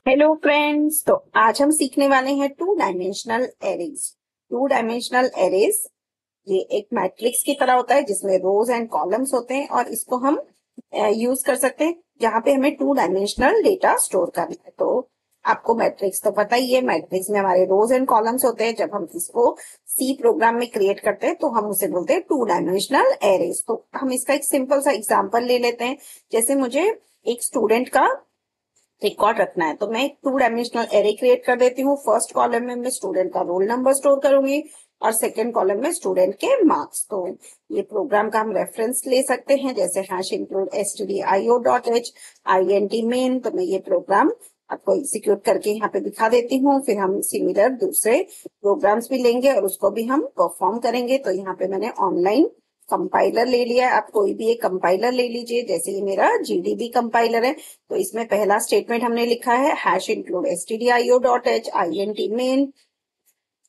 Hello friends. तो आज हम सीखने वाले हैं two dimensional arrays. Two dimensional arrays ये एक मैट्रिक्स की तरह होता है जिसमें रोज एंड कॉलम्स होते हैं और इसको हम यूज कर सकते हैं जहाँ पे हमें टू डायमेंशनल डेटा स्टोर करना है। तो आपको मैट्रिक्स तो पता ही है, मैट्रिक्स में हमारे रोज एंड कॉलम्स होते हैं। जब हम इसको सी प्रोग्राम में क्रिएट करते हैं तो हम उसे बोलते हैं टू डायमेंशनल एरेज। तो हम इसका एक सिंपल सा एग्जाम्पल ले लेते हैं। जैसे मुझे एक स्टूडेंट का रिकॉर्ड रखना है तो मैं एक टू डायमेंशनल एरे क्रिएट कर देती हूँ। फर्स्ट कॉलम में मैं स्टूडेंट का रोल नंबर स्टोर करूंगी और सेकंड कॉलम में स्टूडेंट के मार्क्स। तो ये प्रोग्राम का हम रेफरेंस ले सकते हैं, जैसे hash include stdio.h int main. तो मैं ये प्रोग्राम आपको एग्जीक्यूट करके यहाँ पे दिखा देती हूँ। फिर हम सिमिलर दूसरे प्रोग्राम्स भी लेंगे और उसको भी हम परफॉर्म करेंगे। तो यहाँ पे मैंने ऑनलाइन कंपाइलर ले लिया है। आप कोई भी एक कंपाइलर ले लीजिए, जैसे ये मेरा जीडीबी कंपाइलर है। तो इसमें पहला स्टेटमेंट हमने लिखा है hash include stdio.h int main,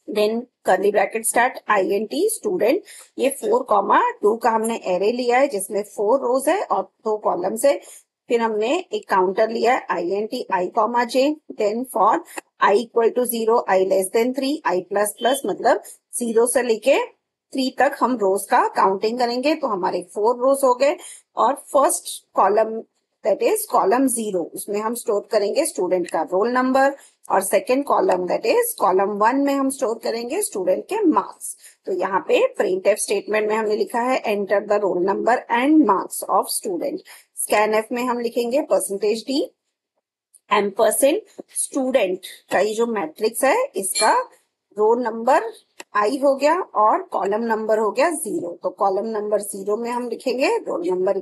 then curly bracket start int student. ये 4,2 का हमने एरे लिया है जिसमें 4 रोज है और 2 कॉलम्स है। फिर हमने एक काउंटर लिया है int i, then for i equal to 0, i less than 3, i plus plus, मतलब 0 से लेके 3 तक हम रोज का काउंटिंग करेंगे। तो हमारे 4 रोज हो गए और first column that is column 0, उसमें हम स्टोर करेंगे स्टूडेंट का रोल नंबर और second column that is column 1 में हम स्टोर करेंगे स्टूडेंट के मार्क्स। तो यहाँ पे प्रिंटफ स्टेटमेंट में हमने लिखा है enter the roll number and marks of student. Scanf में हम लिखेंगे %d एम्परसेंड स्टूडेंट का ये जो मैट्रिक्स है इसका रोल नंबर आई हो गया और कॉलम नंबर हो गया 0। तो कॉलम नंबर 0 में हम लिखेंगे roll number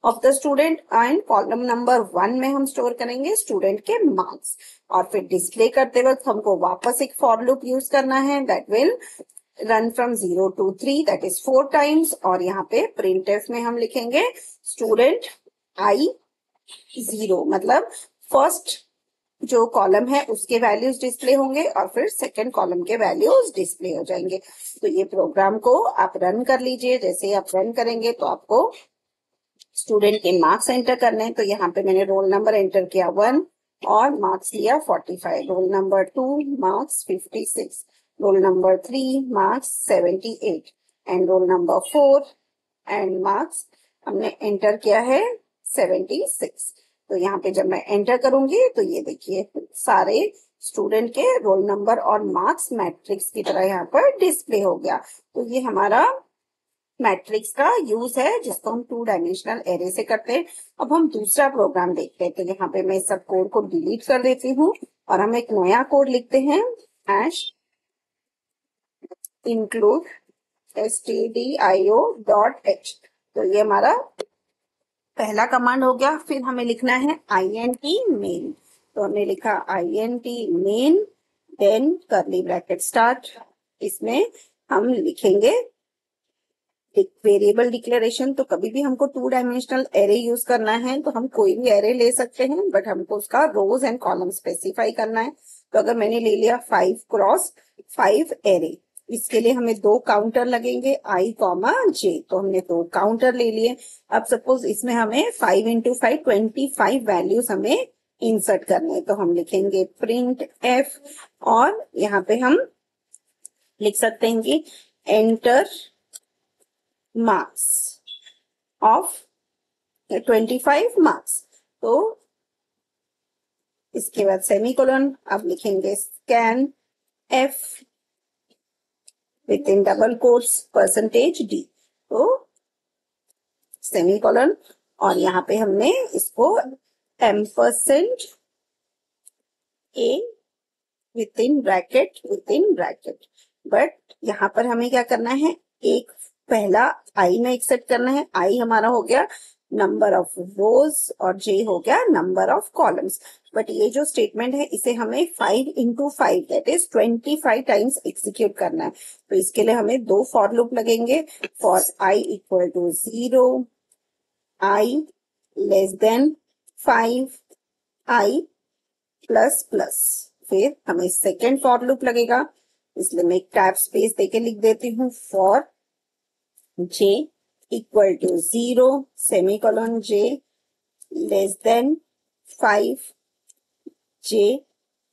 of the student and column number 1 में हम स्टोर करेंगे स्टूडेंट के मार्क्स। और फिर डिस्प्ले करते वक्त हमको वापस एक फॉर लूप यूज करना है that will run from 0 to 3 that is 4 times. और यहाँ पे प्रिंटफ में हम लिखेंगे स्टूडेंट आई 0, मतलब फर्स्ट जो कॉलम है उसके वैल्यूज डिस्प्ले होंगे और फिर सेकंड कॉलम के वैल्यूज डिस्प्ले हो जाएंगे। तो ये प्रोग्राम को आप रन कर लीजिए। जैसे आप रन करेंगे तो आपको स्टूडेंट के मार्क्स एंटर करने हैं। तो यहाँ पे मैंने रोल नंबर एंटर किया 1 और मार्क्स लिया 45, roll number 2 marks 56, roll number 3 marks 78 and roll number 4 and marks हमने एंटर किया है 76। तो यहाँ पे जब मैं एंटर करूंगी तो ये देखिए सारे स्टूडेंट के रोल नंबर और मार्क्स मैट्रिक्स की तरह यहाँ पर डिस्प्ले हो गया। तो ये हमारा मैट्रिक्स का यूज है जिसको हम टू डायमेंशनल एरे से करते हैं। अब हम दूसरा प्रोग्राम देखते हैं। तो यहाँ पे मैं सब कोड को डिलीट कर देती हूँ और हम एक नया कोड लिखते हैं हैश इंक्लूड stdio.h। तो ये हमारा पहला कमांड हो गया। फिर हमें लिखना है int मेन। तो हमने लिखा int main, then curly bracket start. इसमें हम लिखेंगे वेरिएबल डिक्लेरेशन। तो कभी भी हमको टू डायमेंशनल एरे यूज करना है तो हम कोई भी एरे ले सकते हैं, बट हमको उसका रोज एंड कॉलम स्पेसिफाई करना है। तो अगर मैंने ले लिया 5x5 एरे, इसके लिए हमें 2 काउंटर लगेंगे i, j। तो हमने 2 काउंटर ले लिए। अब सपोज इसमें हमें 5 into 5 25 वैल्यूज हमें इंसर्ट करने हैं। तो हम लिखेंगे प्रिंट एफ और यहाँ पे हम लिख सकते हैं कि एंटर मार्क्स ऑफ 25 मार्क्स। तो इसके बाद सेमीकोलन, अब लिखेंगे scan F with in double quotes %d। तो सेमीकोलन और यहाँ पे हमने इसको ampersand A with in bracket. But यहाँ पर हमें क्या करना है, एक पहला आई में एक्सेप्ट करना है। आई हमारा हो गया नंबर ऑफ रोज और जे हो गया नंबर ऑफ कॉलम्स। बट ये जो स्टेटमेंट है इसे हमें 5 into 5 that is 25 times execute करना है। तो इसके लिए हमें 2 फॉर लूप लगेंगे। For I equal to 0, I less than 5, I plus plus. फिर हमें सेकेंड फॉर लूप लगेगा, इसलिए मैं एक टैब स्पेस देके लिख देती हूँ for j equal to 0 semicolon j less than 5, J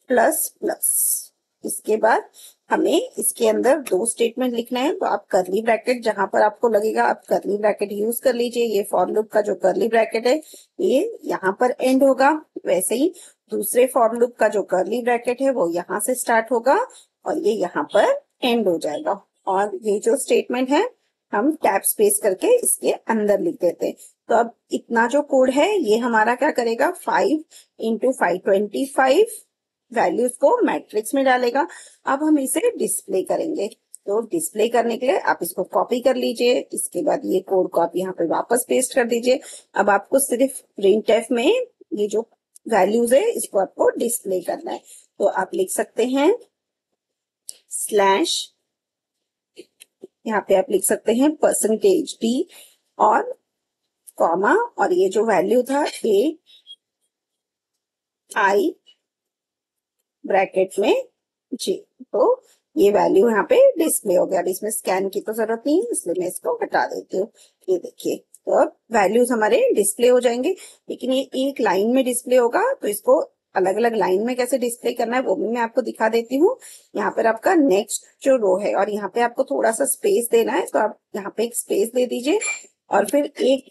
plus plus. इसके बाद हमें इसके अंदर दो स्टेटमेंट लिखना है, तो आप करली ब्रैकेट जहां पर आपको लगेगा आप करली ब्रैकेट यूज कर लीजिए। ये फॉर लूप का जो करली ब्रैकेट है ये यहाँ पर एंड होगा, वैसे ही दूसरे फॉर लूप का जो करली ब्रैकेट है वो यहाँ से स्टार्ट होगा और ये यहाँ पर एंड हो जाएगा। और ये जो स्टेटमेंट है हम कैप स्पेस करके इसके अंदर लिख देते हैं। तो अब इतना जो कोड है ये हमारा क्या करेगा, 5 इंटू 525 वैल्यूज को मैट्रिक्स में डालेगा। अब हम इसे डिस्प्ले करेंगे, तो डिस्प्ले करने के लिए आप इसको कॉपी कर लीजिए। इसके बाद ये कोड को आप यहाँ पे वापस पेस्ट कर दीजिए। अब आपको सिर्फ प्रिंटफ में ये जो वैल्यूज है इसको आपको डिस्प्ले करना है। तो आप लिख सकते हैं स्लैश, यहाँ पे आप लिख सकते हैं %d और कॉमा, और ये जो वैल्यू था ए आई ब्रैकेट में जी। तो ये वैल्यू यहाँ पे डिस्प्ले हो गया। अब इसमें स्कैन की तो जरूरत नहीं है इसलिए मैं इसको हटा देती हूँ। ये देखिए, तो अब वैल्यूज हमारे डिस्प्ले हो जाएंगे, लेकिन ये एक लाइन में डिस्प्ले होगा। तो इसको अलग अलग लाइन में कैसे डिस्प्ले करना है वो भी मैं आपको दिखा देती हूँ। यहाँ पर आपका नेक्स्ट जो रो है और यहाँ पे आपको थोड़ा सा स्पेस देना है, तो आप यहाँ पे एक स्पेस दे दीजिए और फिर एक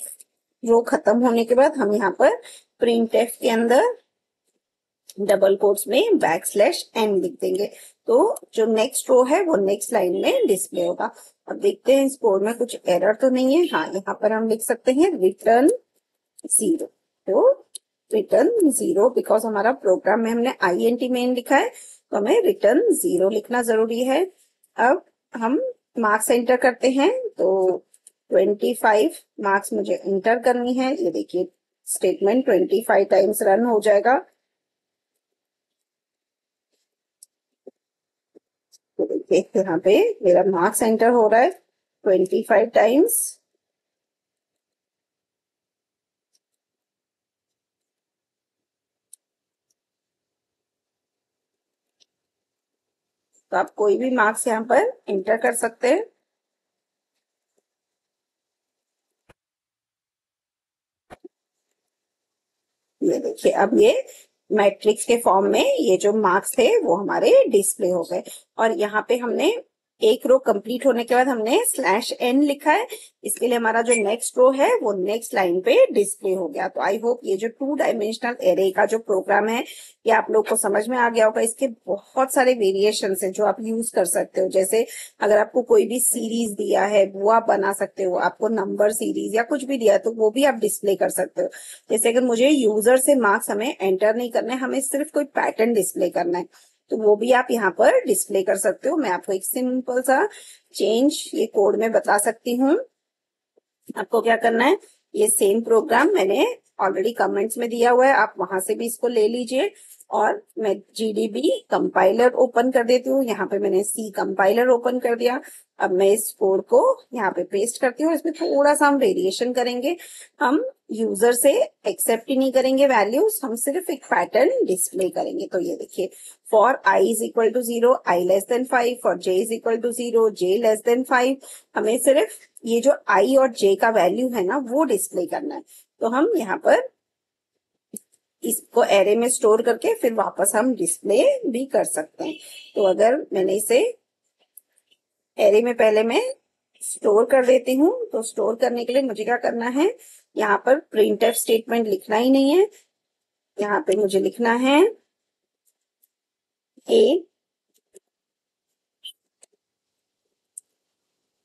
रो खत्म होने के बाद हम यहाँ पर प्रिंटफ के अंदर डबल कोट्स में \n लिख देंगे। तो जो नेक्स्ट रो है वो नेक्स्ट लाइन में डिस्प्ले होगा। अब देखते हैं इस कोड में कुछ एरर तो नहीं है। हाँ, यहाँ पर हम लिख सकते हैं रिटर्न 0। तो रिटर्न 0 बिकॉज हमारा प्रोग्राम में हमने INT मेन लिखा है, तो हमें रिटर्न 0 लिखना जरूरी है। अब हम मार्क्स एंटर करते हैं, तो 25 मार्क्स मुझे एंटर करनी है। ये देखिए स्टेटमेंट 25 टाइम्स रन हो जाएगा। तो देखिए यहाँ पे मेरा मार्क्स एंटर हो रहा है 25 टाइम्स। तो आप कोई भी मार्क्स यहाँ पर एंटर कर सकते हैं। ये देखिए अब ये मैट्रिक्स के फॉर्म में ये जो मार्क्स थे वो हमारे डिस्प्ले हो गए। और यहाँ पे हमने एक रो कंप्लीट होने के बाद हमने /n लिखा है, इसके लिए हमारा जो नेक्स्ट रो है वो नेक्स्ट लाइन पे डिस्प्ले हो गया। तो आई होप ये जो 2 डायमेंशनल एरे का जो प्रोग्राम है ये आप लोग को समझ में आ गया होगा। इसके बहुत सारे वेरिएशंस हैं जो आप यूज कर सकते हो। जैसे अगर आपको कोई भी सीरीज दिया है वो आप बना सकते हो, आपको नंबर सीरीज या कुछ भी दिया है तो वो भी आप डिस्प्ले कर सकते हो। जैसे अगर मुझे यूजर से मार्क्स हमें एंटर नहीं करना है, हमें सिर्फ कोई पैटर्न डिस्प्ले करना है, तो वो भी आप यहाँ पर डिस्प्ले कर सकते हो। मैं आपको एक सिंपल सा चेंज ये कोड में बता सकती हूँ। आपको क्या करना है, ये सेम प्रोग्राम मैंने ऑलरेडी कमेंट्स में दिया हुआ है, आप वहां से भी इसको ले लीजिए। और मैं GDB कंपाइलर ओपन कर देती हूँ। यहाँ पे मैंने C कंपाइलर ओपन कर दिया। अब मैं इस कोड को यहाँ पे पेस्ट करती हूँ। इसमें थोड़ा सा हम वेरिएशन करेंगे, हम यूजर से एक्सेप्ट ही नहीं करेंगे वैल्यूज, हम सिर्फ एक पैटर्न डिस्प्ले करेंगे। तो ये देखिए, for I = 0, I <5, for J = 0, J <5। हमें सिर्फ ये जो I और J का वैल्यू है ना वो डिस्प्ले करना है। तो हम यहाँ पर इसको एरे में स्टोर करके फिर वापस हम डिस्प्ले भी कर सकते हैं। तो अगर मैंने इसे एरे में पहले मैं स्टोर कर देती हूँ, तो स्टोर करने के लिए मुझे क्या करना है, यहाँ पर प्रिंटफ स्टेटमेंट लिखना ही नहीं है। यहाँ पे मुझे लिखना है A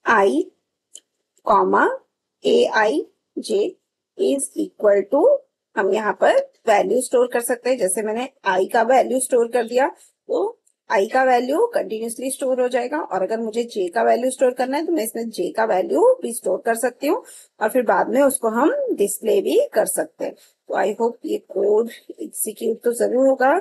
I, AIJ = हम यहाँ पर वैल्यू स्टोर कर सकते हैं। जैसे मैंने I का वैल्यू स्टोर कर दिया तो I का वैल्यू कंटिन्यूसली स्टोर हो जाएगा। और अगर मुझे J का वैल्यू स्टोर करना है तो मैं इसमें J का वैल्यू भी स्टोर कर सकती हूँ और फिर बाद में उसको हम डिस्प्ले भी कर सकते हैं। तो आई होप ये कोड एग्जीक्यूट तो जरूर होगा।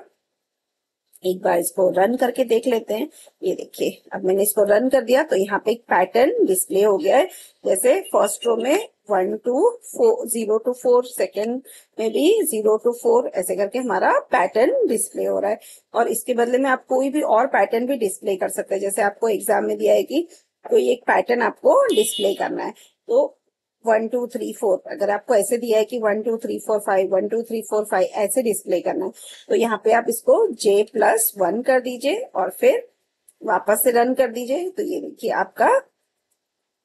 एक बार इसको रन करके देख लेते हैं। ये देखिए, अब मैंने इसको रन कर दिया तो यहाँ पे एक पैटर्न डिस्प्ले हो गया है। जैसे फर्स्ट रो में 1 to 4, 0 to 4, सेकेंड में भी 0 to 4, ऐसे करके हमारा पैटर्न डिस्प्ले हो रहा है। और इसके बदले में आप कोई भी और पैटर्न भी डिस्प्ले कर सकते हैं। जैसे आपको एग्जाम में दिया है कि कोई एक पैटर्न आपको डिस्प्ले करना है, तो 1 2 3 4, अगर आपको ऐसे दिया है कि 1 2 3 4 5, 1 2 3 4 5 ऐसे डिस्प्ले करना है, तो यहाँ पे आप इसको J+1 कर दीजिए और फिर वापस से रन कर दीजिए। तो ये देखिए आपका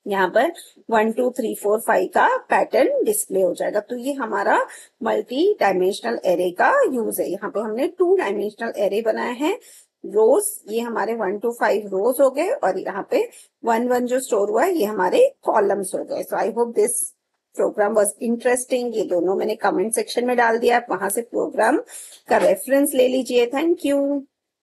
यहाँ पर 1 2 3 4 5 का पैटर्न डिस्प्ले हो जाएगा। तो ये हमारा मल्टी डायमेंशनल एरे का यूज है। यहाँ पे हमने 2 डायमेंशनल एरे बनाया है। रोज ये हमारे 1 to 5 रोज हो गए और यहाँ पे 1 1 जो स्टोर हुआ है ये हमारे कॉलम्स हो गए। So I hope this program was interesting. ये दोनों मैंने कमेंट सेक्शन में डाल दिया, आप वहां से प्रोग्राम का रेफरेंस ले लीजिए। Thank you.